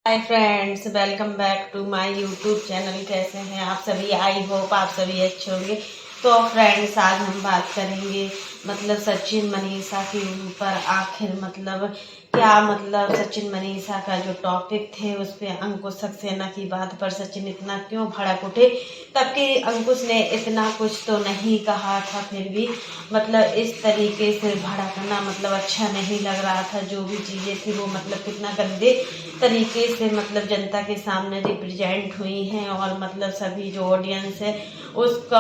Hi friends, welcome back to my YouTube channel. कैसे हैं आप सभी? आई होप आप सभी अच्छे होंगे। तो फ्रेंड्स, आज हम बात करेंगे सचिन मनीषा के ऊपर। आखिर क्या सचिन मनीषा का जो टॉपिक थे उस पे अंकुश सक्सेना की बात पर सचिन इतना क्यों भड़क उठे। तबकि अंकुश ने इतना कुछ तो नहीं कहा था, फिर भी इस तरीके से भड़कना अच्छा नहीं लग रहा था। जो भी चीज़ें थी वो कितना गंदे तरीके से जनता के सामने रिप्रेजेंट हुई हैं। और सभी जो ऑडियंस है उसका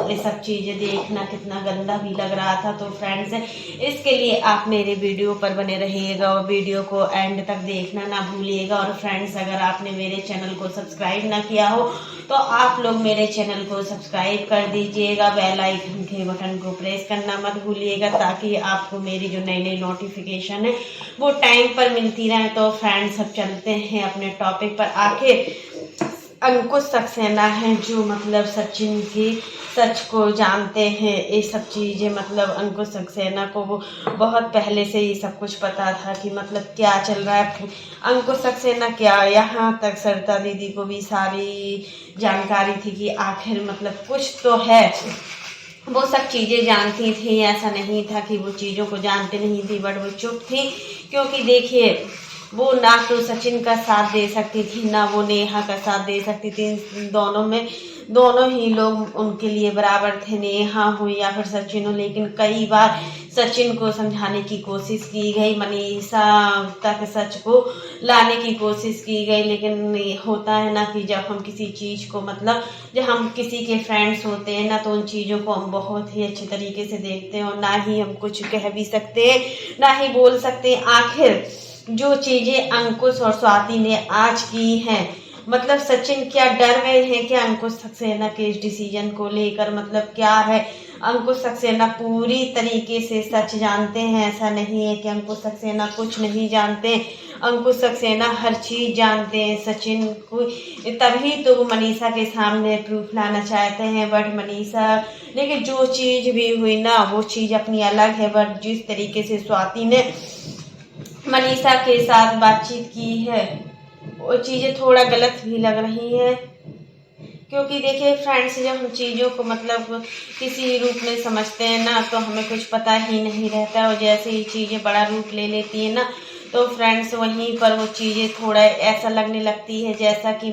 ये सब चीज़ें देखना कितना गंदा भी लग रहा था। तो फ्रेंड्स, इसके लिए आप मेरे वीडियो पर बने रहिएगा और वीडियो को एंड तक देखना ना भूलिएगा। और फ्रेंड्स, अगर आपने मेरे चैनल को सब्सक्राइब ना किया हो तो आप लोग मेरे चैनल को सब्सक्राइब कर दीजिएगा। बेल आइकन के बटन को प्रेस करना मत भूलिएगा, ताकि आपको मेरी जो नई नई नोटिफिकेशन है वो टाइम पर मिलती रहे। तो फ्रेंड्स, अब चलते हैं अपने टॉपिक पर। आखिर अंकुश सक्सेना है जो सचिन की सच को जानते हैं। ये सब चीज़ें अंकुश सक्सेना को वो बहुत पहले से ही सब कुछ पता था कि क्या चल रहा है। अंकुश सक्सेना क्या, यहाँ तक सरिता दीदी को भी सारी जानकारी थी कि आखिर कुछ तो है। वो सब चीज़ें जानती थी, ऐसा नहीं था कि वो चीज़ों को जानते नहीं थी, बट वो चुप थी। क्योंकि देखिए, वो ना तो सचिन का साथ दे सकती थी, ना वो नेहा का साथ दे सकती थी। दोनों ही लोग उनके लिए बराबर थे, नेहा हो या फिर सचिन हो। लेकिन कई बार सचिन को समझाने की कोशिश की गई, मनीषा तक सच को लाने की कोशिश की गई। लेकिन होता है ना कि जब हम किसी चीज़ को जब हम किसी के फ्रेंड्स होते हैं ना, तो उन चीज़ों को हम बहुत ही अच्छे तरीके से देखते हैं और ना ही हम कुछ कह भी सकते हैं, ना ही बोल सकते हैं। आखिर जो चीज़ें अंकुश और स्वाति ने आज की हैं, सचिन क्या डर गए हैं क्या अंकुश सक्सेना के इस डिसीजन को लेकर? क्या है, अंकुश सक्सेना पूरी तरीके से सच जानते हैं। ऐसा नहीं है कि अंकुश सक्सेना कुछ नहीं जानते। अंकुश सक्सेना हर चीज़ जानते हैं सचिन को, तभी तो वो मनीषा के सामने प्रूफ लाना चाहते हैं। बट मनीषा, लेकिन जो चीज़ भी हुई ना, वो चीज़ अपनी अलग है। बट जिस तरीके से स्वाति ने मनीषा के साथ बातचीत की है, वो चीज़ें थोड़ा गलत भी लग रही है। क्योंकि देखिए फ्रेंड्स, जब हम चीज़ों को किसी रूप में समझते हैं ना, तो हमें कुछ पता ही नहीं रहता। और जैसे ही चीज़ें बड़ा रूप ले लेती है ना, तो फ्रेंड्स वहीं पर वो चीज़ें थोड़ा ऐसा लगने लगती है जैसा कि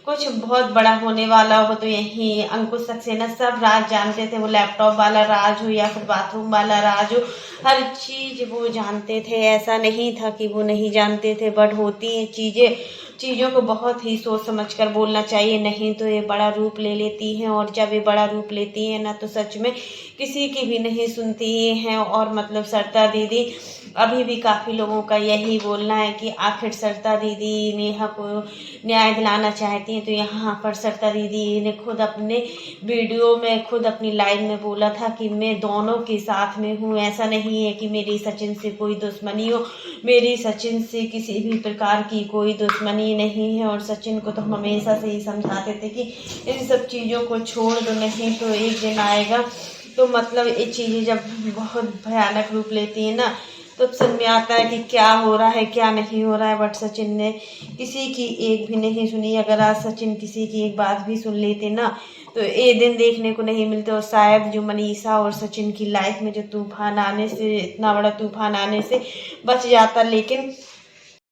कुछ बहुत बड़ा होने वाला हो। तो यही अंकुश सक्सेना सब राज जानते थे, वो लैपटॉप वाला राज हो या फिर बाथरूम वाला राज हो, हर चीज़ वो जानते थे। ऐसा नहीं था कि वो नहीं जानते थे। बट होती हैं चीज़ों को बहुत ही सोच समझ कर बोलना चाहिए, नहीं तो ये बड़ा रूप ले लेती हैं। और जब ये बड़ा रूप लेती हैं ना, तो सच में किसी की भी नहीं सुनती हैं। और सरिता दीदी, अभी भी काफ़ी लोगों का यही बोलना है कि आखिर सरिता दीदी नेहा को न्याय दिलाना चाहती हैं। तो यहाँ पर सरिता दीदी ने खुद अपने वीडियो में, खुद अपनी लाइव में बोला था कि मैं दोनों के साथ में हूँ। ऐसा नहीं है कि मेरी सचिन से कोई दुश्मनी हो, मेरी सचिन से किसी भी प्रकार की कोई दुश्मनी नहीं है। और सचिन को तो हम हमेशा से ही समझाते थे कि इन सब चीज़ों को छोड़ दो, नहीं तो एक दिन आएगा तो ये चीज़ें जब बहुत भयानक रूप लेती है ना, तो समझ में आता है कि क्या हो रहा है क्या नहीं हो रहा है। बट सचिन ने किसी की एक भी नहीं सुनी। अगर आज सचिन किसी की एक बात भी सुन लेते ना, तो ये दिन देखने को नहीं मिलते। और शायद जो मनीषा और सचिन की लाइफ में जो तूफान आने से, इतना बड़ा तूफान आने से बच जाता। लेकिन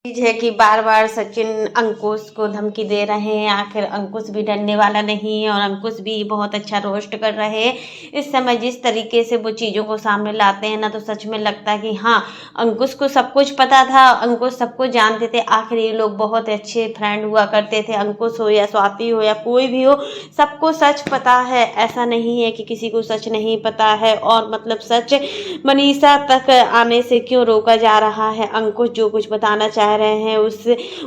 चीज है कि बार बार सचिन अंकुश को धमकी दे रहे हैं। आखिर अंकुश भी डरने वाला नहीं है और अंकुश भी बहुत अच्छा रोस्ट कर रहे हैं। इस समय जिस तरीके से वो चीज़ों को सामने लाते हैं ना, तो सच में लगता है कि हाँ, अंकुश को सब कुछ पता था, अंकुश सब कुछ जानते थे। आखिर ये लोग बहुत अच्छे फ्रेंड हुआ करते थे, अंकुश हो या स्वाति हो या कोई भी हो, सबको सच पता है। ऐसा नहीं है कि किसी को सच नहीं पता है। और सच मनीषा तक आने से क्यों रोका जा रहा है? अंकुश जो कुछ बताना चाह रहे हैं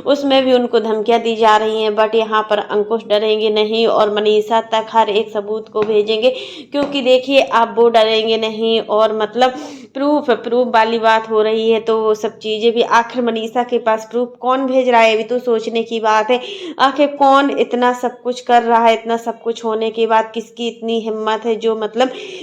उसमें भी उनको धमकियां दी जा रही हैं। बट यहाँ पर अंकुश डरेंगे नहीं और मनीषा तक हर एक सबूत को भेजेंगे। क्योंकि देखिए, आप वो डरेंगे नहीं। और प्रूफ वाली बात हो रही है, तो वो सब चीज़ें भी आखिर मनीषा के पास प्रूफ कौन भेज रहा है, अभी तो सोचने की बात है। आखिर कौन इतना सब कुछ कर रहा है? इतना सब कुछ होने के बाद किसकी इतनी हिम्मत है जो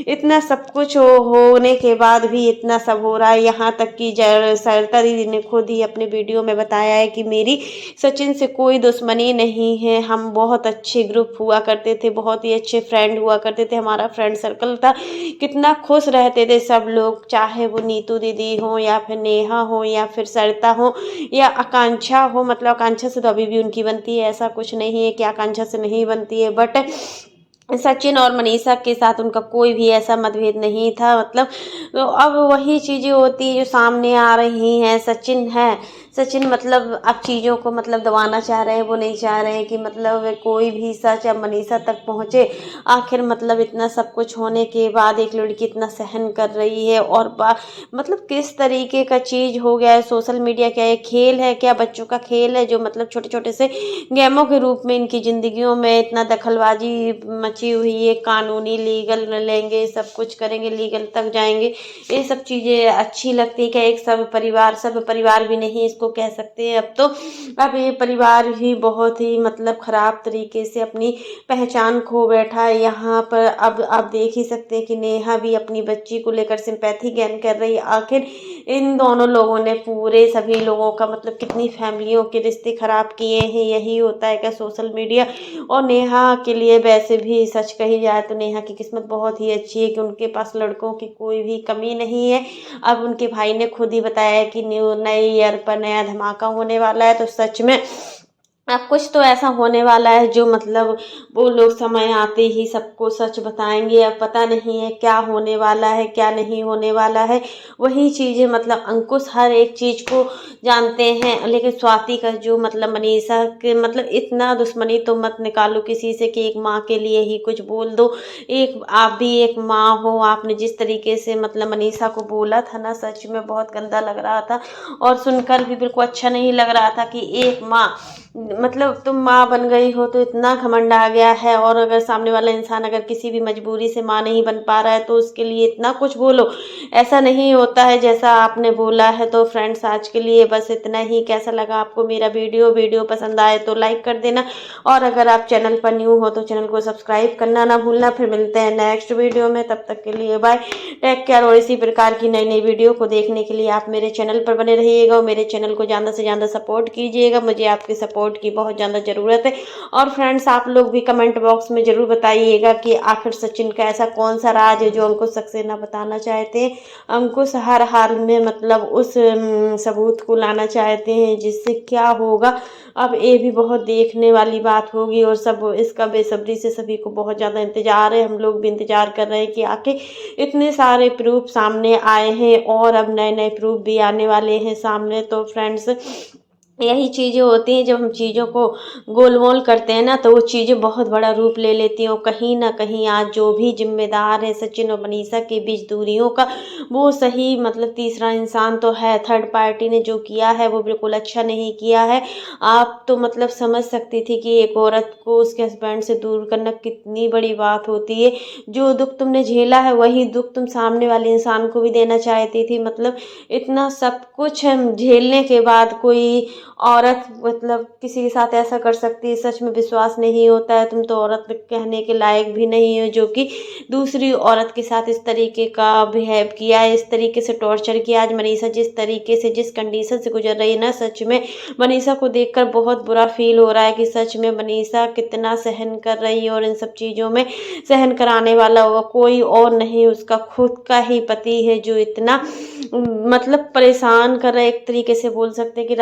इतना सब कुछ होने के बाद भी इतना सब हो रहा है? यहाँ तक कि सरिता दीदी ने खुद ही अपने वीडियो वीडियो में बताया है कि मेरी सचिन से कोई दुश्मनी नहीं है, हम बहुत अच्छे ग्रुप हुआ करते थे, बहुत ही अच्छे फ्रेंड हुआ करते थे, हमारा फ्रेंड सर्कल था, कितना खुश रहते थे सब लोग, चाहे वो नीतू दीदी हो या फिर नेहा हो या फिर सरिता हो या आकांक्षा हो। मतलब आकांक्षा से तो अभी भी उनकी बनती है, ऐसा कुछ नहीं है कि आकांक्षा से नहीं बनती है, बट सचिन और मनीषा के साथ उनका कोई भी ऐसा मतभेद नहीं था। मतलब तो अब वही चीज़ें होती है जो सामने आ रही हैं। सचिन मतलब अब चीज़ों को मतलब दबाना चाह रहे हैं, वो नहीं चाह रहे हैं कि मतलब कोई भी सच अब मनीषा तक पहुँचे। आखिर मतलब इतना सब कुछ होने के बाद एक लड़की इतना सहन कर रही है, और मतलब किस तरीके का चीज़ हो गया है सोशल मीडिया। क्या ये खेल है, क्या बच्चों का खेल है जो मतलब छोटे छोटे से गेमों के रूप में इनकी ज़िंदगियों में इतना दखलबाजी मची हुई है। कानूनी लीगल लेंगे, सब कुछ करेंगे, लीगल तक जाएंगे, ये सब चीज़ें अच्छी लगती है क्या? एक सब परिवार भी नहीं इसको कह सकते हैं अब तो। अब ये परिवार ही बहुत ही मतलब ख़राब तरीके से अपनी पहचान खो बैठा है यहाँ पर। अब आप देख ही सकते हैं कि नेहा भी अपनी बच्ची को लेकर सिंपैथी गेन कर रही है। आखिर इन दोनों लोगों ने पूरे सभी लोगों का मतलब कितनी फैमिलियों के रिश्ते खराब किए हैं। यही होता है क्या सोशल मीडिया? और नेहा के लिए वैसे भी सच कही जाए तो नेहा की किस्मत बहुत ही अच्छी है कि उनके पास लड़कों की कोई भी कमी नहीं है। अब उनके भाई ने खुद ही बताया है कि नए ईयर पर नया धमाका होने वाला है, तो सच में अब कुछ तो ऐसा होने वाला है जो मतलब वो लोग समय आते ही सबको सच बताएंगे। अब पता नहीं है क्या होने वाला है, क्या नहीं होने वाला है। वही चीज़ें मतलब अंकुश हर एक चीज़ को जानते हैं, लेकिन स्वाति का जो मतलब मनीषा के मतलब इतना दुश्मनी तो मत निकालो किसी से कि एक माँ के लिए ही कुछ बोल दो। एक आप भी एक माँ हो, आपने जिस तरीके से मतलब मनीषा को बोला था ना, सच में बहुत गंदा लग रहा था और सुनकर भी बिल्कुल अच्छा नहीं लग रहा था कि एक माँ मतलब तुम माँ बन गई हो तो इतना घमंड आ गया है। और अगर सामने वाला इंसान अगर किसी भी मजबूरी से माँ नहीं बन पा रहा है तो उसके लिए इतना कुछ बोलो, ऐसा नहीं होता है जैसा आपने बोला है। तो फ्रेंड्स आज के लिए बस इतना ही। कैसा लगा आपको मेरा वीडियो पसंद आए तो लाइक कर देना, और अगर आप चैनल पर न्यू हो तो चैनल को सब्सक्राइब करना ना भूलना। फिर मिलते हैं नेक्स्ट वीडियो में, तब तक के लिए बाय, टेक केयर। और इसी प्रकार की नई नई वीडियो को देखने के लिए आप मेरे चैनल पर बने रहिएगा और मेरे चैनल को ज़्यादा से ज़्यादा सपोर्ट कीजिएगा। मुझे आपके सपोर्ट की बहुत ज़्यादा ज़रूरत है। और फ्रेंड्स आप लोग भी कमेंट बॉक्स में ज़रूर बताइएगा कि आखिर सचिन का ऐसा कौन सा राज है जो अंकुश सक्सेना बताना चाहते हैं। अंकुश हर हाल में मतलब उस सबूत को लाना चाहते हैं, जिससे क्या होगा अब ये भी बहुत देखने वाली बात होगी। और सब इसका बेसब्री से सभी को बहुत ज़्यादा इंतज़ार है। हम लोग भी इंतज़ार कर रहे हैं कि आखिर इतने सारे प्रूफ सामने आए हैं और अब नए नए प्रूफ भी आने वाले हैं सामने। तो फ्रेंड्स यही चीज़ें होती हैं, जब हम चीज़ों को गोल मोल करते हैं ना तो वो चीज़ें बहुत बड़ा रूप ले लेती हैं। और कहीं ना कहीं आज जो भी जिम्मेदार है सचिन और मनीषा के बीच दूरियों का, वो सही मतलब तीसरा इंसान तो है। थर्ड पार्टी ने जो किया है वो बिल्कुल अच्छा नहीं किया है। आप तो मतलब समझ सकती थी कि एक औरत को उसके हस्बैंड से दूर करना कितनी बड़ी बात होती है। जो दुख तुमने झेला है वही दुख तुम सामने वाले इंसान को भी देना चाहती थी। मतलब इतना सब कुछ झेलने के बाद कोई औरत मतलब किसी के साथ ऐसा कर सकती है, सच में विश्वास नहीं होता है। तुम तो औरत कहने के लायक भी नहीं हो जो कि दूसरी औरत के साथ इस तरीके का बिहेव किया है, इस तरीके से टॉर्चर किया। आज मनीषा जिस तरीके से जिस कंडीशन से गुजर रही है ना, सच में मनीषा को देखकर बहुत बुरा फील हो रहा है कि सच में मनीषा कितना सहन कर रही है। और इन सब चीज़ों में सहन कराने वाला हुआ कोई और नहीं, उसका खुद का ही पति है जो इतना मतलब परेशान कर रहा है। एक तरीके से बोल सकते हैं कि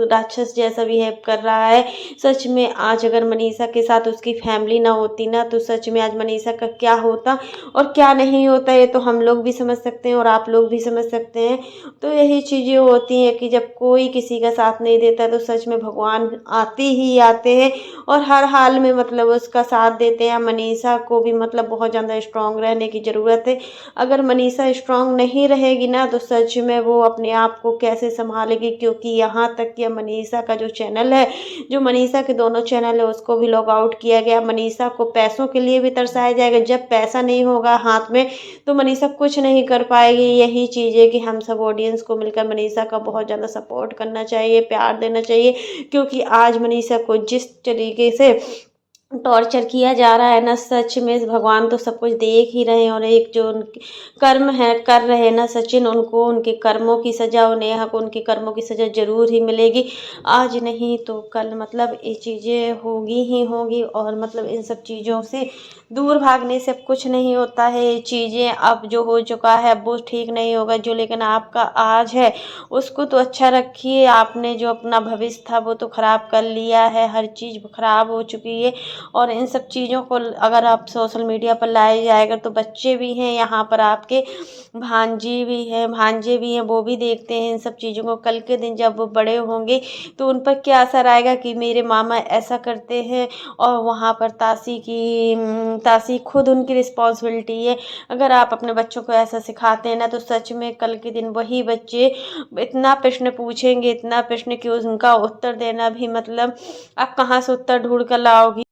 राक्षस जैसा बिहेव कर रहा है। सच में आज अगर मनीषा के साथ उसकी फैमिली ना होती ना, तो सच में आज मनीषा का क्या होता और क्या नहीं होता, ये तो हम लोग भी समझ सकते हैं और आप लोग भी समझ सकते हैं। तो यही चीज़ें होती हैं कि जब कोई किसी का साथ नहीं देता तो सच में भगवान आते ही आते हैं और हर हाल में मतलब उसका साथ देते हैं। मनीषा को भी मतलब बहुत ज़्यादा स्ट्रांग रहने की ज़रूरत है। अगर मनीषा स्ट्रांग नहीं रहेगी ना तो सच में वो अपने आप को कैसे संभालेगी, क्योंकि यहाँ तक कि मनीषा का जो चैनल है, जो मनीषा के दोनों चैनल है, उसको भी लॉग आउट किया गया। मनीषा को पैसों के लिए भी तरसाया जाएगा। जब पैसा नहीं होगा हाथ में तो मनीषा कुछ नहीं कर पाएगी। यही चीज़ है कि हम सब ऑडियंस को मिलकर मनीषा का बहुत ज़्यादा सपोर्ट करना चाहिए, प्यार देना चाहिए, क्योंकि आज मनीषा को जिस तरीके से टॉर्चर किया जा रहा है ना, सच में भगवान तो सब कुछ देख ही रहे हैं। और एक जो उनके कर्म है कर रहे हैं ना सचिन, उनको उनके कर्मों की सज़ा और नेहा को उनके कर्मों की सज़ा ज़रूर ही मिलेगी। आज नहीं तो कल मतलब ये चीज़ें होगी ही होगी। और मतलब इन सब चीज़ों से दूर भागने से अब कुछ नहीं होता है। ये चीज़ें अब जो हो चुका है अब वो ठीक नहीं होगा जो, लेकिन आपका आज है उसको तो अच्छा रखिए। आपने जो अपना भविष्य था वो तो ख़राब कर लिया है, हर चीज़ ख़राब हो चुकी है। और इन सब चीज़ों को अगर आप सोशल मीडिया पर लाया जाएगा तो बच्चे भी हैं यहाँ पर, आपके भांजी भी हैं, भांजे भी हैं, वो भी देखते हैं इन सब चीज़ों को। कल के दिन जब वो बड़े होंगे तो उन पर क्या असर आएगा कि मेरे मामा ऐसा करते हैं। और वहाँ पर तासी खुद उनकी रिस्पॉन्सिबिलिटी है। अगर आप अपने बच्चों को ऐसा सिखाते हैं ना तो सच में कल के दिन वही बच्चे इतना प्रश्न पूछेंगे, इतना प्रश्न कि उनका उत्तर देना भी मतलब आप कहाँ से उत्तर ढूंढ कर लाओगी।